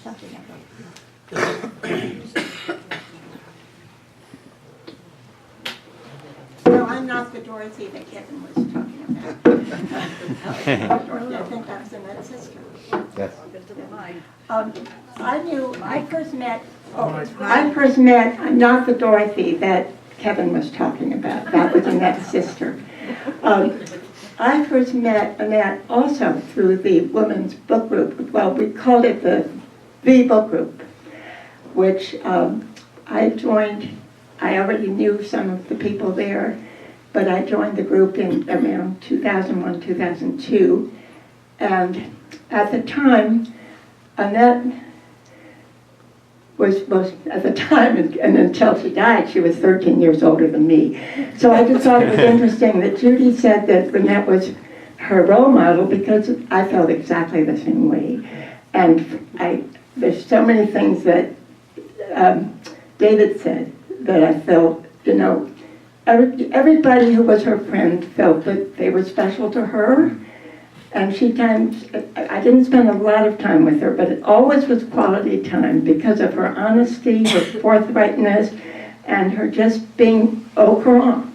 talking about. No, I'm not the Dorothy that Kevin was talking about. I think that was Annette's sister. Yes. I first met not the Dorothy that Kevin was talking about. That was Annette's sister. I first met Annette also through the women's book group. Well, we called it the book group, which I joined. I already knew some of the people there, but I joined the group in around 2001, 2002. And at the time, Annette was at the time, and until she died, she was 13 years older than me. So I just thought it was interesting that Judy said that Annette was her role model, because I felt exactly the same way. And there's so many things that David said that I felt, everybody who was her friend felt that they were special to her. And I didn't spend a lot of time with her, but it always was quality time because of her honesty, her forthrightness, and her just being au courant.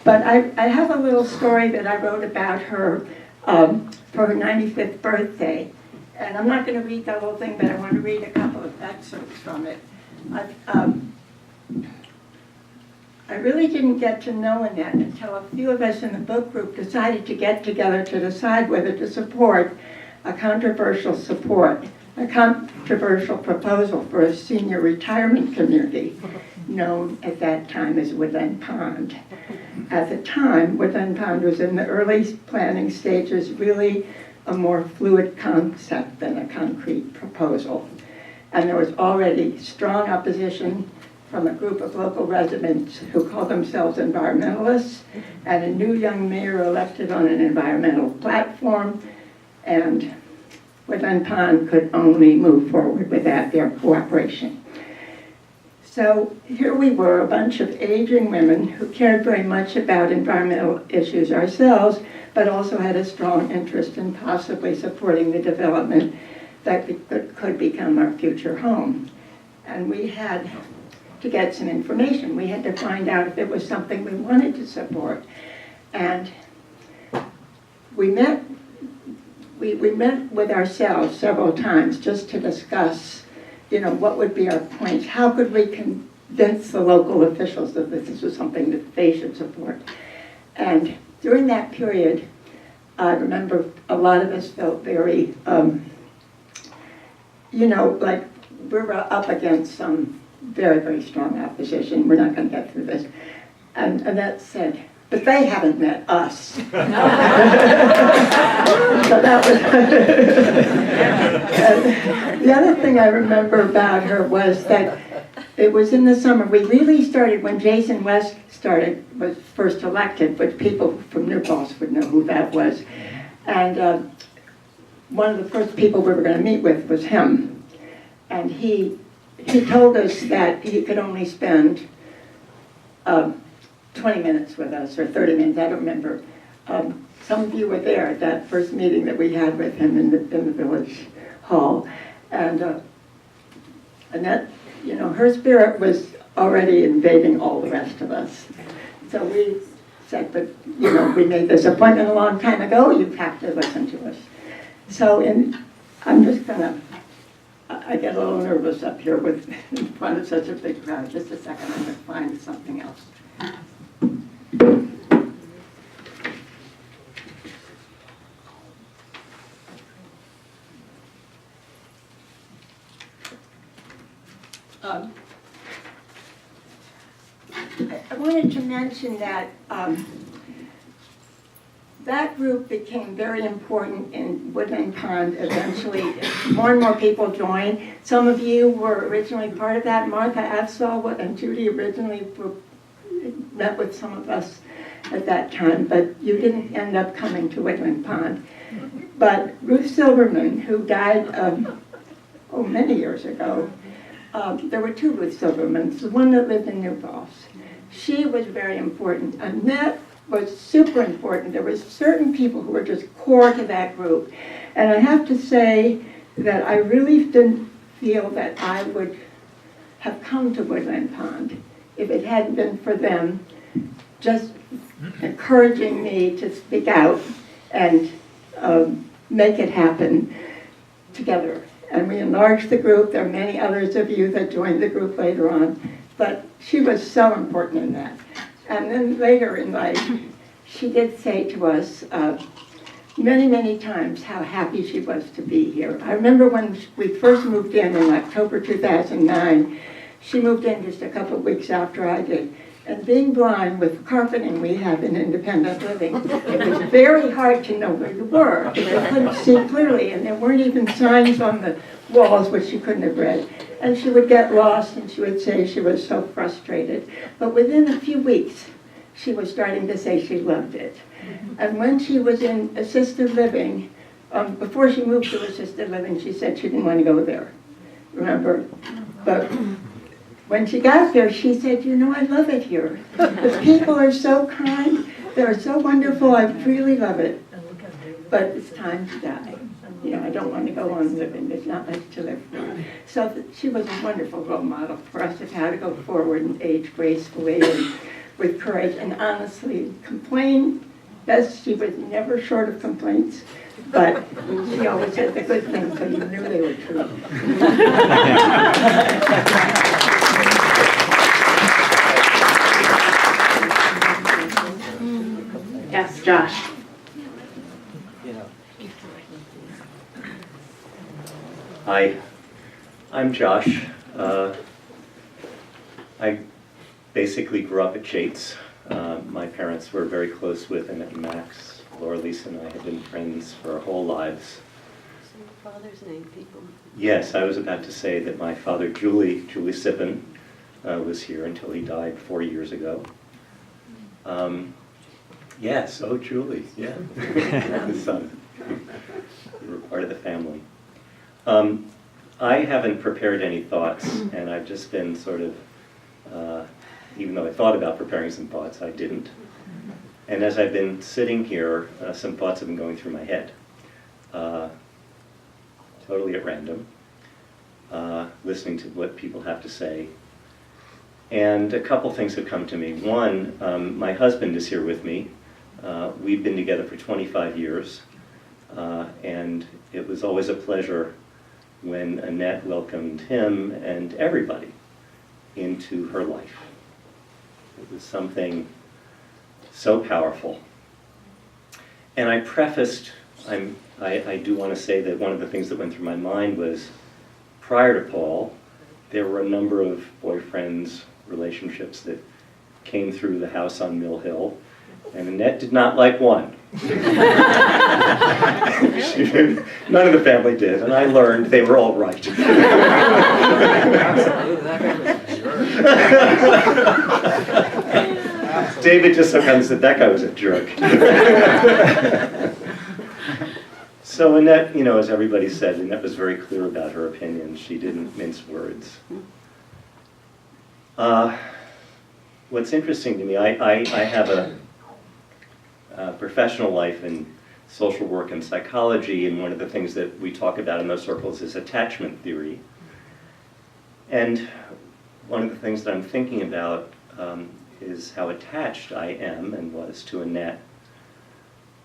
But I have a little story that I wrote about her for her 95th birthday. And I'm not going to read the whole thing, but I want to read a couple of excerpts from it. I really didn't get to know Annette until a few of us in the book group decided to get together to decide whether to support a controversial proposal for a senior retirement community known at that time as Woodland Pond. At the time, Woodland Pond was in the early planning stages, really a more fluid concept than a concrete proposal. And there was already strong opposition from a group of local residents who called themselves environmentalists, and a new young mayor elected on an environmental platform, and Woodland Pond could only move forward without their cooperation. So here we were, a bunch of aging women who cared very much about environmental issues ourselves, but also had a strong interest in possibly supporting the development that could become our future home. And we had to get some information. We had to find out if it was something we wanted to support. And we met with ourselves several times just to discuss, what would be our points? How could we convince the local officials that this was something that they should support? And during that period, I remember a lot of us felt very, like we were up against some very, very strong opposition. We're not going to get through this. And Annette said, but they haven't met us. So that was the other thing I remember about her was that it was in the summer. We really started when Jason West was first elected, but people from New Paltz would know who that was. And one of the first people we were going to meet with was him. And he told us that he could only spend 20 minutes with us, or 30 minutes, I don't remember. Some of you were there at that first meeting that we had with him in the village hall. And Annette, her spirit was already invading all the rest of us. So we said, but we made this appointment a long time ago, you have to listen to us. So I'm just gonna, I get a little nervous up here in front of such a big crowd. Just a second, I'm gonna find something else. I wanted to mention that that group became very important in Woodland Pond eventually. More and more people joined. Some of you were originally part of that. Martha Afzal and Judy originally met with some of us at that time, but you didn't end up coming to Woodland Pond. But Ruth Silverman, who died many years ago, there were two Ruth Silvermans, the one that lived in New Paltz. She was very important. Annette was super important. There were certain people who were just core to that group. And I have to say that I really feel that I would have come to Woodland Pond if it hadn't been for them just encouraging me to speak out and make it happen together. And we enlarged the group. There are many others of you that joined the group later on, but she was so important in that. And then later in life, she did say to us many, many times how happy she was to be here. I remember when we first moved in October 2009, she moved in just a couple of weeks after I did. And being blind with the carpeting we have in independent living, it was very hard to know where you were. I couldn't see clearly, and there weren't even signs on the walls which she couldn't have read. And she would get lost, and she would say she was so frustrated. But within a few weeks, she was starting to say she loved it. And when she was in assisted living, before she moved to assisted living, she said she didn't want to go there, remember? But when she got there, she said, you know, I love it here. The people are so kind. They're so wonderful. I really love it. But it's time to die. You know, I don't want to go on living. There's not much to live for. So she was a wonderful role model for us of how to go forward and age gracefully and with courage. And honestly, complain, best, she was never short of complaints. But she always said the good things, so you knew they were true. Yes, Josh. Hi, I'm Josh. I basically grew up at Chates. My parents were very close with Annette and Max. Laura, Lisa, and I have been friends for our whole lives. So your father's name, people. Yes, I was about to say that my father, Julie Sippen, was here until he died 4 years ago. Yes, oh, Julie, yeah. His son. You were part of the family. I haven't prepared any thoughts, and I've just been sort of, even though I thought about preparing some thoughts, I didn't. And as I've been sitting here, some thoughts have been going through my head, totally at random, listening to what people have to say. And a couple things have come to me. One, my husband is here with me. We've been together for 25 years, and it was always a pleasure when Annette welcomed him and everybody into her life. It was something so powerful. And I prefaced, I do want to say that one of the things that went through my mind was, prior to Paul, there were a number of boyfriends, relationships that came through the house on Mill Hill, and Annette did not like one. None of the family did, and I learned they were all right. David just sometimes said that guy was a jerk. So Annette, you know, as everybody said, Annette was very clear about her opinions. She didn't mince words. What's interesting to me, I have a professional life in social work and psychology, and one of the things that we talk about in those circles is attachment theory. And one of the things that I'm thinking about is how attached I am and was to Annette,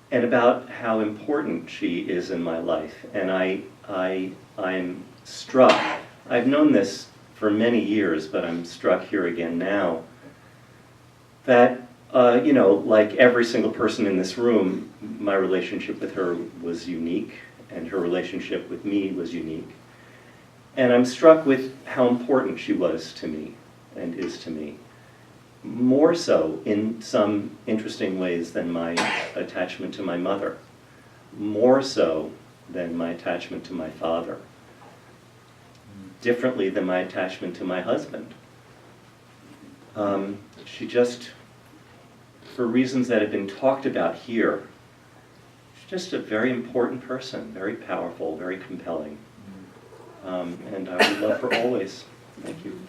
and about how important she is in my life. And I'm struck, I've known this for many years, but I'm struck here again now, that you know, like every single person in this room, my relationship with her was unique, and her relationship with me was unique. And I'm struck with how important she was to me, and is to me. More so in some interesting ways than my attachment to my mother. More so than my attachment to my father. Differently than my attachment to my husband. She just, for reasons that have been talked about here, she's just a very important person, very powerful, very compelling. And I would love her always. Thank you.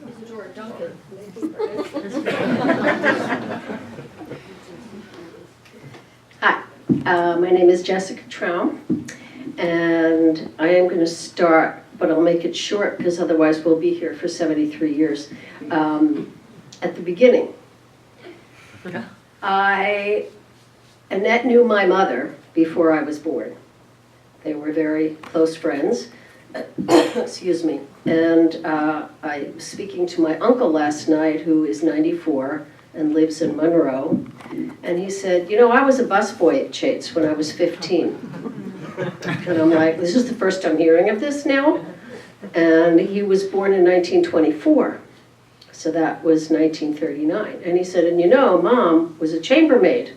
Isadora Duncan. Hi, my name is Jessica Traum, and I am going to start, but I'll make it short because otherwise we'll be here for 73 years. At the beginning, Annette knew my mother before I was born. They were very close friends. Excuse me. And I was speaking to my uncle last night, who is 94 and lives in Monroe. And he said, you know, I was a busboy at Chates when I was 15. And I'm like, this is the first I'm hearing of this now? And he was born in 1924. So that was 1939. And he said, and you know, Mom was a chambermaid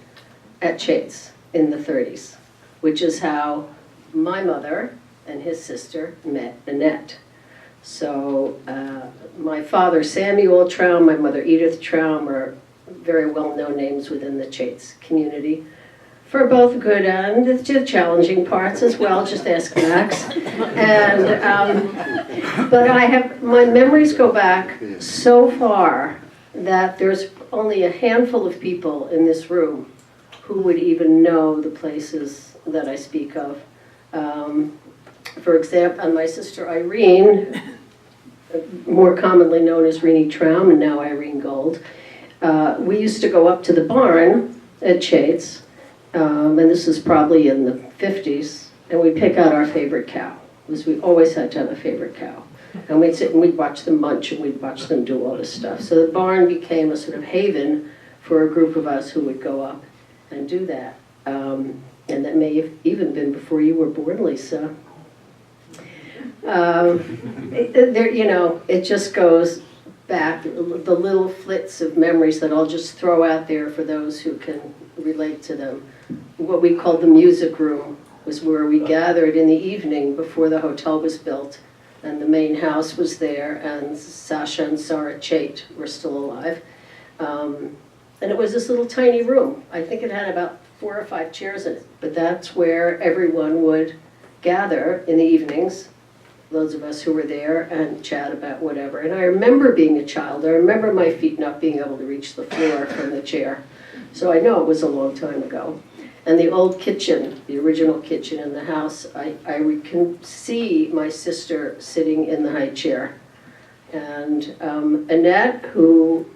at Chates in the 30s, which is how my mother and his sister met Annette. So my father, Samuel Traum, my mother, Edith Traum, are very well-known names within the Chates community for both good and the challenging parts as well. Just ask Max. And but my memories go back so far that there's only a handful of people in this room who would even know the places that I speak of. For example, my sister Irene, more commonly known as Renee Traum, and now Irene Gold, we used to go up to the barn at Chates, and this was probably in the 50s, and we'd pick out our favorite cow, because we always had to have a favorite cow. And we'd sit and we'd watch them munch, and we'd watch them do all this stuff. So the barn became a sort of haven for a group of us who would go up and do that. And that may have even been before you were born, Lisa. It just goes back, the little flits of memories that I'll just throw out there for those who can relate to them. What we called the music room was where we gathered in the evening before the hotel was built, and the main house was there, and Sasha and Sarah Chait were still alive. And it was this little tiny room. I think it had about 4 or 5 chairs in it, but that's where everyone would gather in the evenings, those of us who were there, and chat about whatever. And I remember being a child, I remember my feet not being able to reach the floor from the chair. So I know it was a long time ago. And the old kitchen, the original kitchen in the house, I can see my sister sitting in the high chair. And Annette, who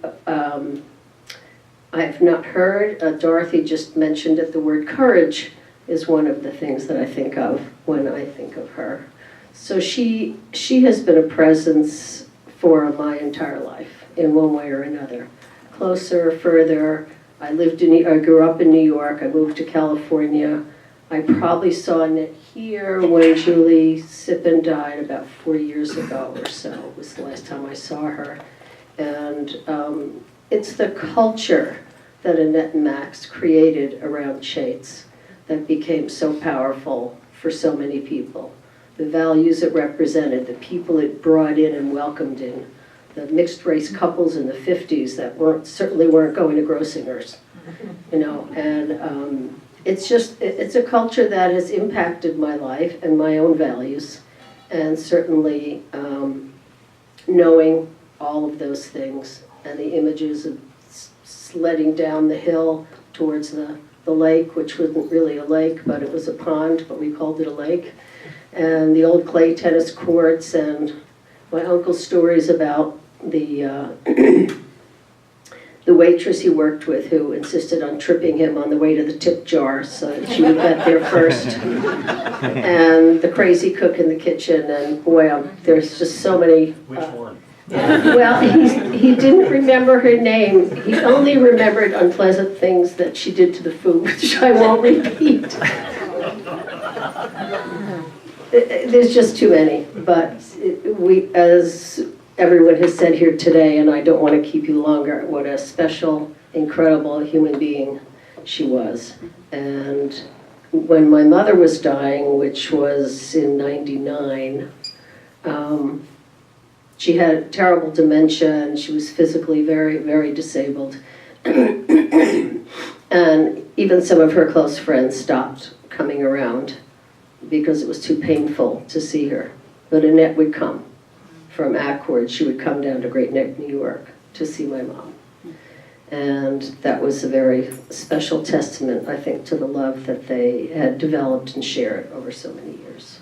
I've not heard, Dorothy just mentioned it, the word courage is one of the things that I think of when I think of her. So she has been a presence for my entire life in one way or another. Closer, further. I grew up in New York. I moved to California. I probably saw Annette here when Julie Sippen died about 4 years ago or so. It was the last time I saw her. And it's the culture that Annette and Max created around Chates that became so powerful for so many people. The values it represented, the people it brought in and welcomed in, the mixed race couples in the 50s that certainly weren't going to Grossinger's, and it's a culture that has impacted my life and my own values, and certainly knowing all of those things and the images of sledding down the hill towards the lake, which wasn't really a lake, but it was a pond, but we called it a lake, and the old clay tennis courts, and my uncle's stories about the waitress he worked with who insisted on tripping him on the way to the tip jar so that she would get there first, and the crazy cook in the kitchen, and boy, there's just so many. Which one? Well, he didn't remember her name. He only remembered unpleasant things that she did to the food, which I won't repeat. There's just too many, but as everyone has said here today, and I don't want to keep you longer, what a special, incredible human being she was. And when my mother was dying, which was in '99, she had terrible dementia, and she was physically very, very disabled. And even some of her close friends stopped coming around because it was too painful to see her. But Annette would come from Accord, she would come down to Great Neck, New York to see my mom. And that was a very special testament, I think, to the love that they had developed and shared over so many years.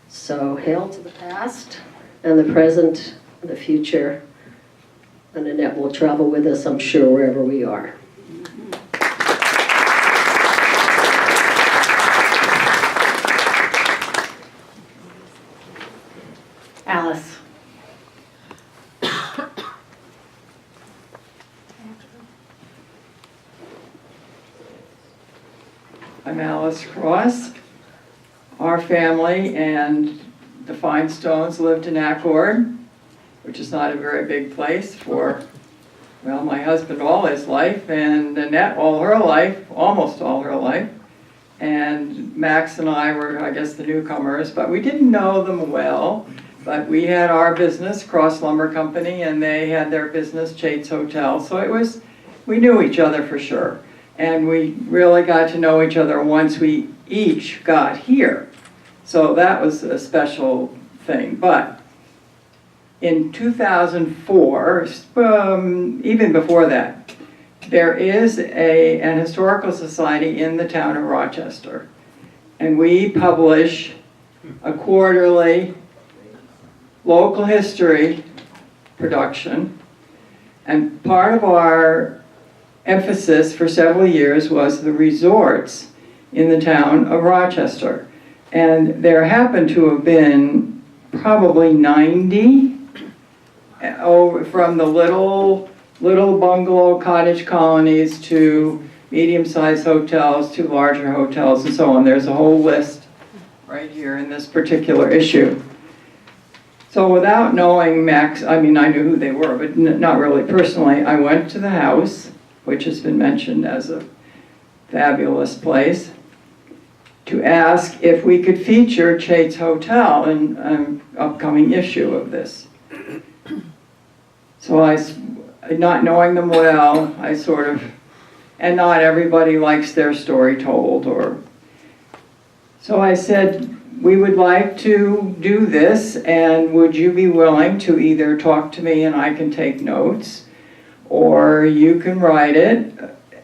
So hail to the past and the present, the future. And Annette will travel with us, I'm sure, wherever we are. Alice. I'm Alice Cross. Our family and the Finestones lived in Accord, which is not a very big place for, well, my husband all his life, and Annette all her life, almost all her life. And Max and I were, I guess, the newcomers, but we didn't know them well. But we had our business, Cross Lumber Company, and they had their business, Chate's Hotel. So it was, we knew each other for sure. And we really got to know each other once we each got here. So that was a special thing. But in 2004, even before that, there is an historical society in the town of Rochester. And we publish a quarterly local history production. And part of our emphasis for several years was the resorts in the town of Rochester. And there happened to have been probably 90 from the little bungalow cottage colonies to medium-sized hotels to larger hotels and so on. There's a whole list right here in this particular issue. So without knowing Max, I mean, I knew who they were, but not really personally, I went to the house, which has been mentioned as a fabulous place, to ask if we could feature Chate's Hotel in an upcoming issue of this. So not knowing them well, I sort of, and not everybody likes their story told, so I said, we would like to do this, and would you be willing to either talk to me and I can take notes, or you can write it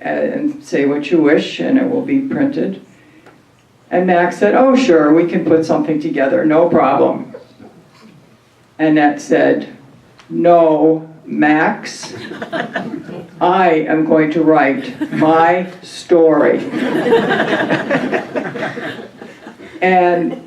and say what you wish and it will be printed. And Max said, oh sure, we can put something together, no problem. Annette said, no, Max, I am going to write my story. And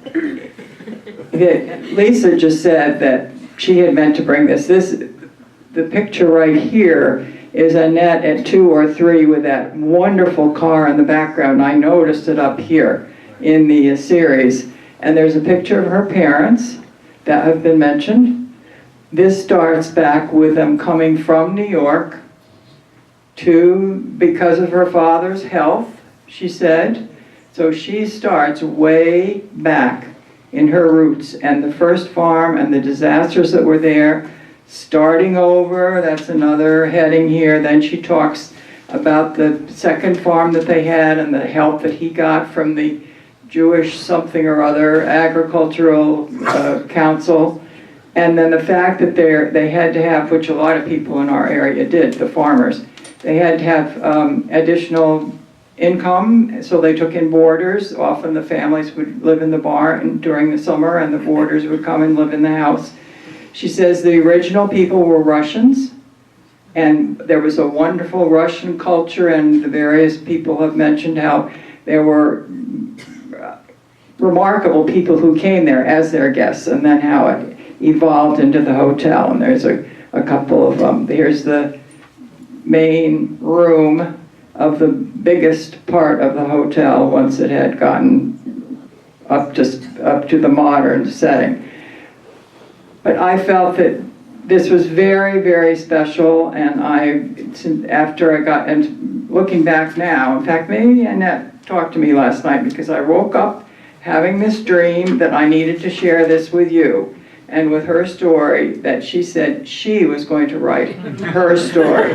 Lisa just said that she had meant to bring this. The picture right here is Annette at 2 or 3 with that wonderful car in the background. I noticed it up here in the series. And there's a picture of her parents that have been mentioned. This starts back with them coming from New York because of her father's health, she said. So she starts way back in her roots and the first farm and the disasters that were there, starting over, that's another heading here. Then she talks about the second farm that they had and the help that he got from the Jewish something or other agricultural council. And then the fact that they had to have, which a lot of people in our area did, the farmers, they had to have additional income, so they took in boarders. Often the families would live in the barn during the summer and the boarders would come and live in the house. She says the original people were Russians, and there was a wonderful Russian culture, and the various people have mentioned how there were remarkable people who came there as their guests, and then how it evolved into the hotel. And there's a couple of them. Here's the main room of the biggest part of the hotel once it had gotten up to the modern setting. But I felt that this was very, very special, and after I got, and looking back now, in fact, maybe Annette talked to me last night because I woke up having this dream that I needed to share this with you, and with her story, that she said she was going to write her story.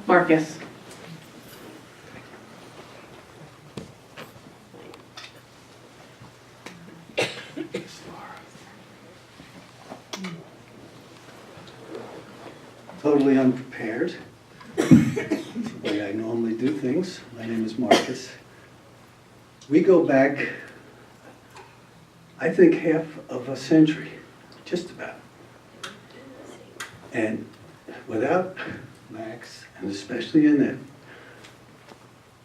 Marcus. totally unprepared. It's the way I normally do things. My name is Marcus. We go back, I think, half of a century, just about. And without Max, and especially Annette,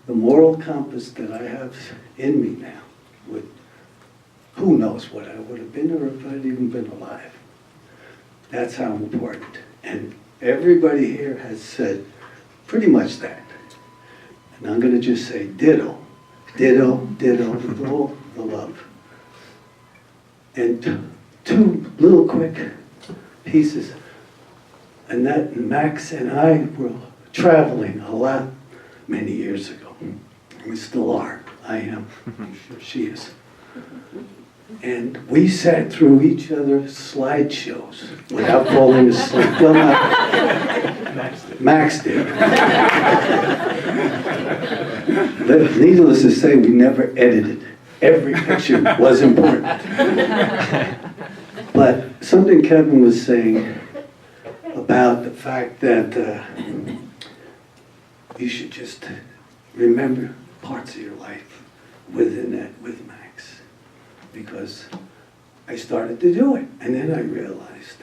the moral compass that I have in me now would, who knows what I would have been or if I'd even been alive. That's how important. And everybody here has said pretty much that. And I'm going to just say ditto, ditto, ditto, with all the love. And two little quick pieces. Annette and Max and I were traveling a lot many years ago. We still are. I am. I'm sure she is. And we sat through each other's slideshows without falling asleep. Well, Max did. Needless to say, we never edited. Every picture was important. But something Kevin was saying about the fact that you should just remember parts of your life with Annette, with Max. Because I started to do it, and then I realized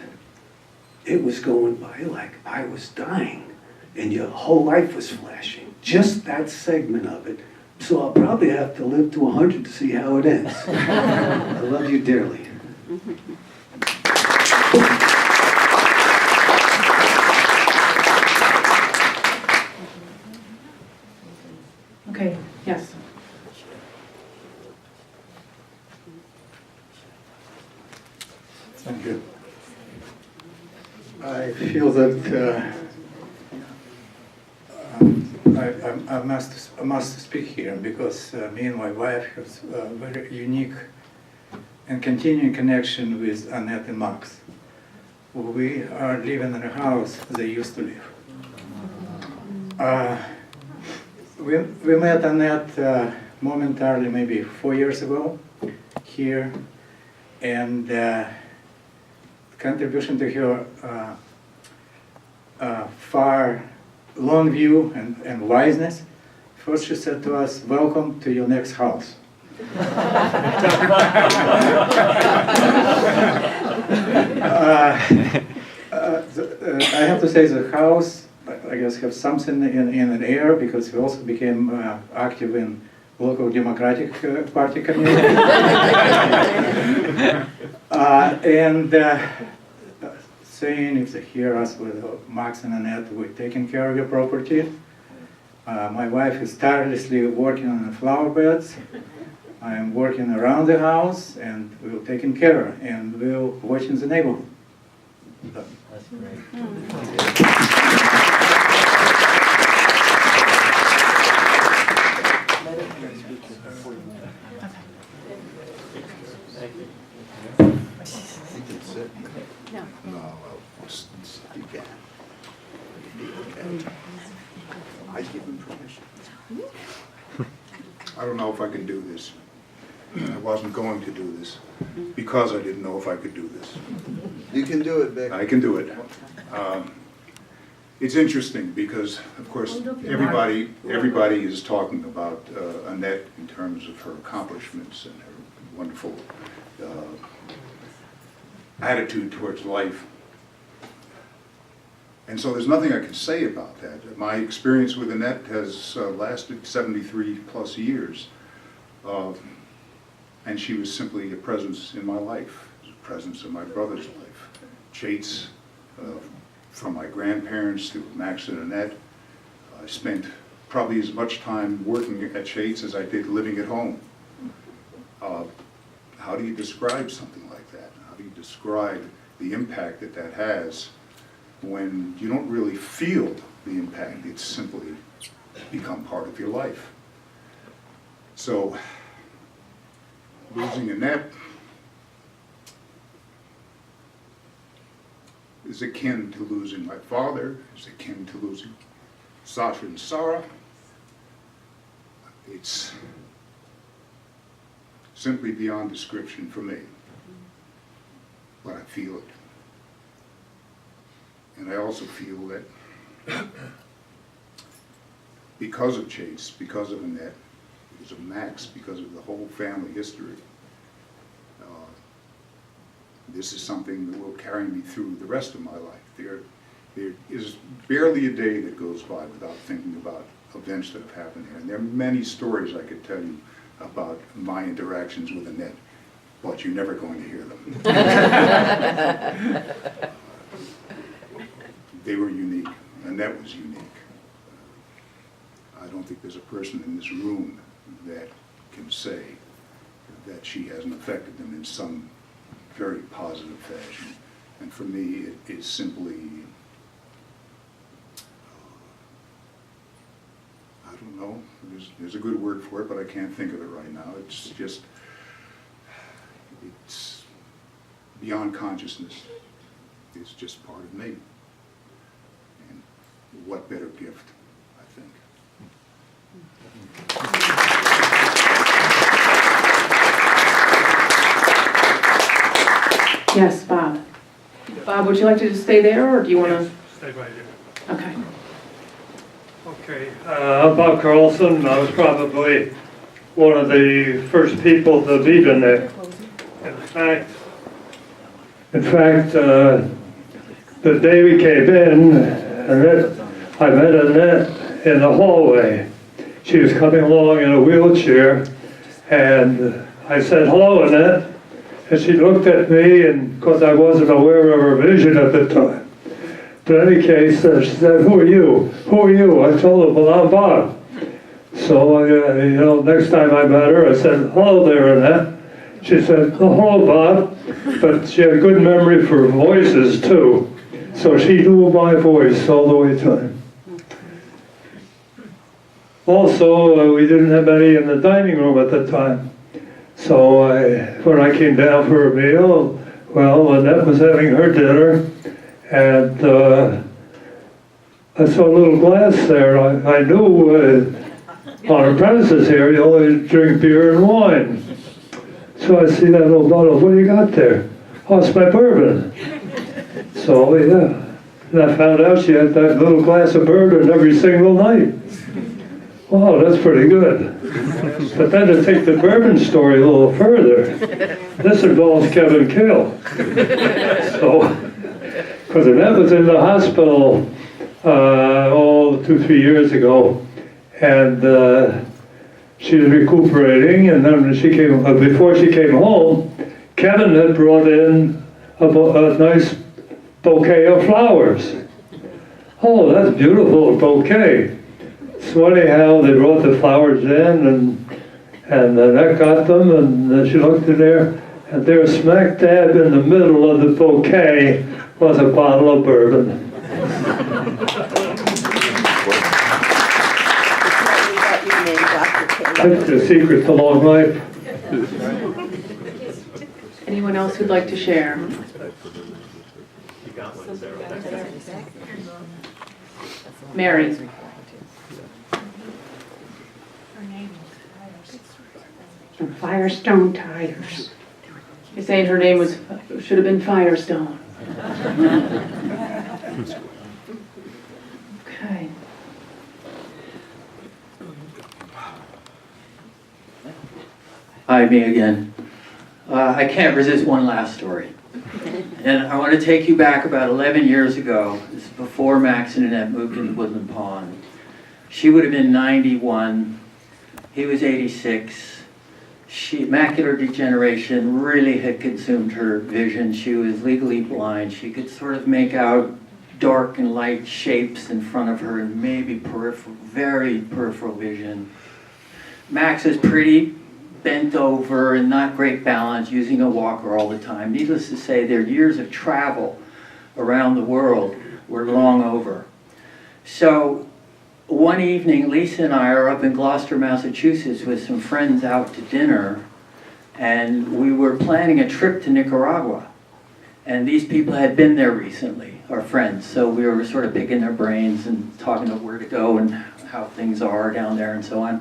it was going by like I was dying, and your whole life was flashing. Just that segment of it. So I'll probably have to live to 100 to see how it ends. I love you dearly. Okay, yes. Thank you. I feel that I must speak here because me and my wife have a very unique and continuing connection with Annette and Max. We are living in a house they used to live. We met Annette momentarily maybe 4 years ago here, and contribution to her far long view and wiseness. First she said to us, "Welcome to your next house." I have to say the house, I guess, have something in the air because we also became active in local Democratic Party community. And saying if they hear us with Max and Annette, we're taking care of your property. My wife is tirelessly working on the flower beds. I am working around the house, and we're taking care, and we're watching the neighborhood. That's great. No. No, you can. Okay. I give him permission. I don't know if I can do this. I wasn't going to do this because I didn't know if I could do this. You can do it, Vic. I can do it. It's interesting because, of course, everybody is talking about Annette in terms of her accomplishments and her wonderful attitude towards life. And so there's nothing I can say about that. My experience with Annette has lasted 73 plus years. And she was simply a presence in my life, a presence in my brother's life. Chates, from my grandparents to Max and Annette. I spent probably as much time working at Chates as I did living at home. How do you describe something like that? How do you describe the impact that that has when you don't really feel the impact? It's simply become part of your life. So, losing Annette is akin to losing my father, is akin to losing Sasha and Sarah. It's simply beyond description for me, but I feel it. And I also feel that because of Chase, because of Annette, because of Max, because of the whole family history, this is something that will carry me through the rest of my life. There is barely a day that goes by without thinking about events that have happened here. And there are many stories I could tell you about my interactions with Annette, but you're never going to hear them. They were unique. Annette was unique. I don't think there's a person in this room that can say that she hasn't affected them in some very positive fashion. And for me, it's simply, I don't know, there's a good word for it, but I can't think of it right now. It's just, it's beyond consciousness. It's just part of me. And what better gift, I think. Yes, Bob. Bob, would you like to just stay there, or do you want to? Stay right here. Okay. Okay, I'm Bob Carlson. I was probably one of the first people to meet Annette. In fact, the day we came in, I met Annette in the hallway. She was coming along in a wheelchair, and I said, "Hello, Annette." And she looked at me, and because I wasn't aware of her vision at the time. But in any case, she said, "Who are you? Who are you?" I told her, "Well, I'm Bob." So, next time I met her, I said, "Hello there, Annette." She said, "Oh, hello, Bob." But she had a good memory for voices, too. So she knew my voice all the way through. Also, we didn't have any in the dining room at the time. So when I came down for a meal, well, Annette was having her dinner, and I saw a little glass there. I knew on the premises here, you only drink beer and wine. So I see that little bottle. "What do you got there?" "Oh, it's my bourbon." So, yeah. And I found out she had that little glass of bourbon every single night. Wow, that's pretty good. But then to take the bourbon story a little further, this involves Kevin Kill. So, because Annette was in the hospital 2-3 years ago, and she was recuperating, and then when she came, before she came home, Kevin had brought in a nice bouquet of flowers. "Oh, that's beautiful, bouquet." So anyhow, they brought the flowers in, and Annette got them, and then she looked in there, and there, smack dab in the middle of the bouquet, was a bottle of bourbon. That's the secret to long life. Anyone else who'd like to share? Mary. Firestone tires. You're saying her name should have been Firestone. Okay. Hi, me again. I can't resist one last story. And I want to take you back about 11 years ago. This is before Max and Annette moved into Woodland Pond. She would have been 91. He was 86. Macular degeneration really had consumed her vision. She was legally blind. She could sort of make out dark and light shapes in front of her, and maybe very peripheral vision. Max is pretty bent over and not great balance, using a walker all the time. Needless to say, their years of travel around the world were long over. So one evening, Lisa and I are up in Gloucester, Massachusetts with some friends out to dinner, and we were planning a trip to Nicaragua. And these people had been there recently, our friends, so we were sort of picking their brains and talking about where to go and how things are down there and so on.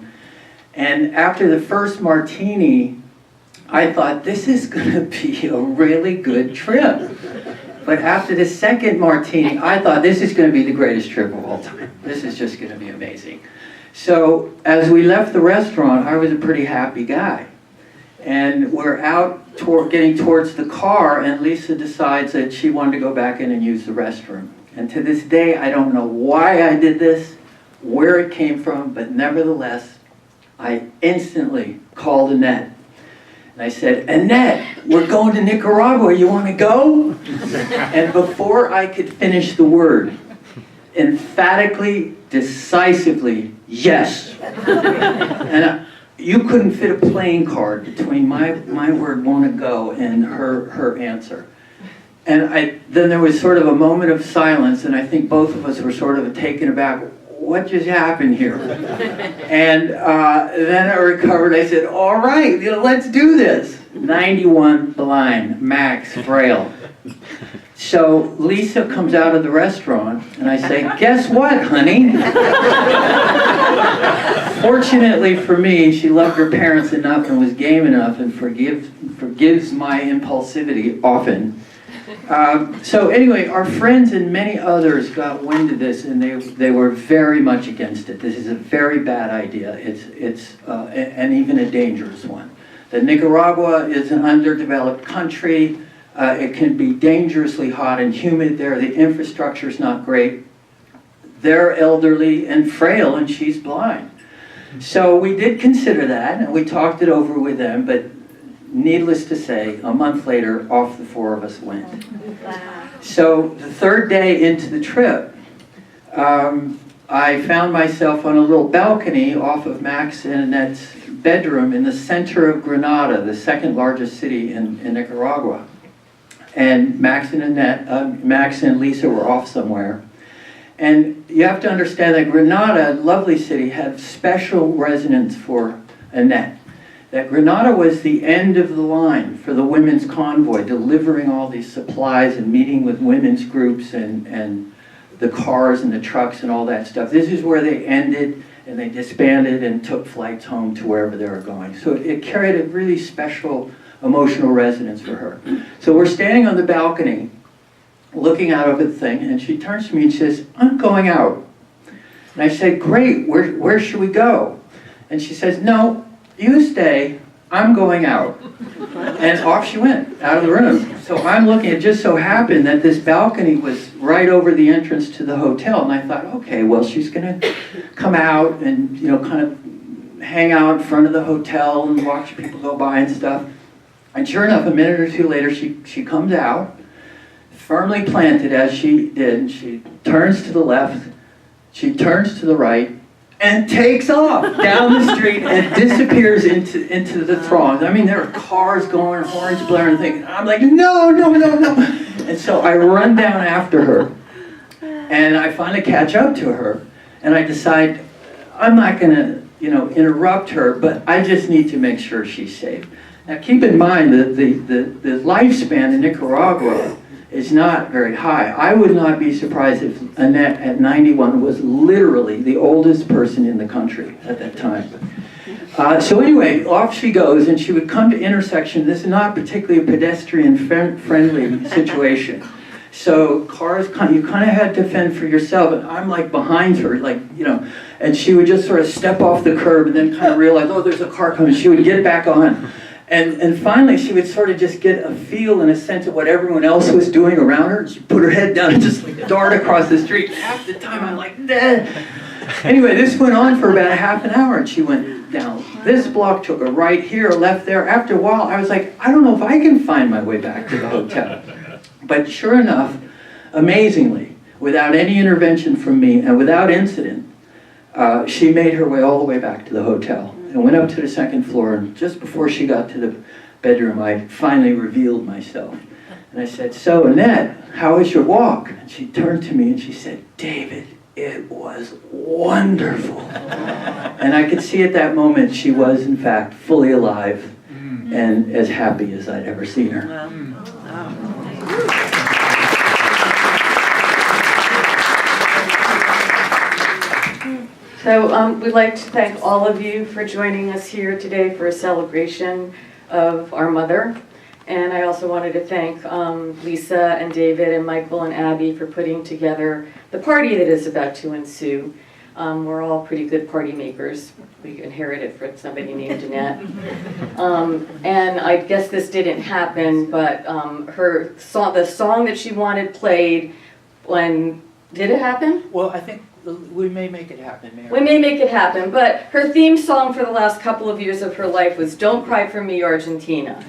And after the first martini, I thought, this is going to be a really good trip. But after the second martini, I thought this is going to be the greatest trip of all time. This is just going to be amazing. So as we left the restaurant, I was a pretty happy guy. And we're out getting towards the car, and Lisa decides that she wanted to go back in and use the restroom. And to this day, I don't know why I did this, where it came from, but nevertheless, I instantly called Annette. And I said, Annette, we're going to Nicaragua, you want to go? And before I could finish the word, emphatically, decisively, yes. And you couldn't fit a playing card between my word, want to go, and her answer. And then there was sort of a moment of silence, and I think both of us were sort of taken aback. What just happened here? And then I recovered. I said, all right, let's do this. 91, blind, Max, frail. So Lisa comes out of the restaurant, and I say, guess what, honey? Fortunately for me, she loved her parents enough and was game enough and forgives my impulsivity often. So anyway, our friends and many others got wind of this, and they were very much against it. This is a very bad idea. It's and even a dangerous one. That Nicaragua is an underdeveloped country. It can be dangerously hot and humid there. The infrastructure is not great. They're elderly and frail, and she's blind. So we did consider that, and we talked it over with them, but needless to say, a month later, off the four of us went. So the third day into the trip, I found myself on a little balcony off of Max and Annette's bedroom in the center of Granada, the second largest city in Nicaragua. And Max and Lisa were off somewhere. And you have to understand that Granada, lovely city, had special resonance for Annette. That Granada was the end of the line for the women's convoy, delivering all these supplies and meeting with women's groups and the cars and the trucks and all that stuff. This is where they ended, and they disbanded and took flights home to wherever they were going. So it carried a really special emotional resonance for her. So we're standing on the balcony, looking out over the thing, and she turns to me and says, I'm going out. And I said, great, where should we go? And she says, no, you stay, I'm going out. And off she went, out of the room. So I'm looking, it just so happened that this balcony was right over the entrance to the hotel, and I thought, okay, well, she's gonna come out and, kind of hang out in front of the hotel and watch people go by and stuff. And sure enough, a minute or two later, she comes out, firmly planted as she did, and she turns to the left, she turns to the right, and takes off down the street and disappears into the throng. I mean, there are cars going, horns blaring, and I'm like, no. And so I run down after her, and I finally catch up to her, and I decide I'm not going to, interrupt her, but I just need to make sure she's safe. Now, keep in mind that the lifespan in Nicaragua is not very high. I would not be surprised if Annette at 91 was literally the oldest person in the country at that time. So anyway, off she goes, and she would come to intersection. This is not particularly a pedestrian-friendly situation. So cars, you kind of had to fend for yourself, and I'm like behind her, and she would just sort of step off the curb and then kind of realize, oh, there's a car coming. She would get back on. And finally, she would sort of just get a feel and a sense of what everyone else was doing around her. She'd put her head down and just dart across the street. Half the time, I'm like, nah. Anyway, this went on for about a half an hour, and she went down this block, took a right here, a left there. After a while, I was like, I don't know if I can find my way back to the hotel. But sure enough, amazingly, without any intervention from me and without incident, she made her way all the way back to the hotel. And went up to the second floor, and just before she got to the bedroom, I finally revealed myself. And I said, so Annette, how was your walk? And she turned to me and she said, David, it was wonderful. And I could see at that moment she was, in fact, fully alive and as happy as I'd ever seen her. So we'd like to thank all of you for joining us here today for a celebration of our mother. And I also wanted to thank Lisa and David and Michael and Abby for putting together the party that is about to ensue. We're all pretty good party makers. We inherited from somebody named Annette. And I guess this didn't happen, but the song that she wanted played when, did it happen? Well, I think we may make it happen, Mayor. We may make it happen, but her theme song for the last couple of years of her life was "Don't Cry for Me, Argentina."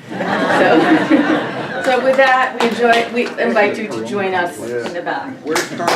So with that, we invite you to join us in the back. Where's Carl?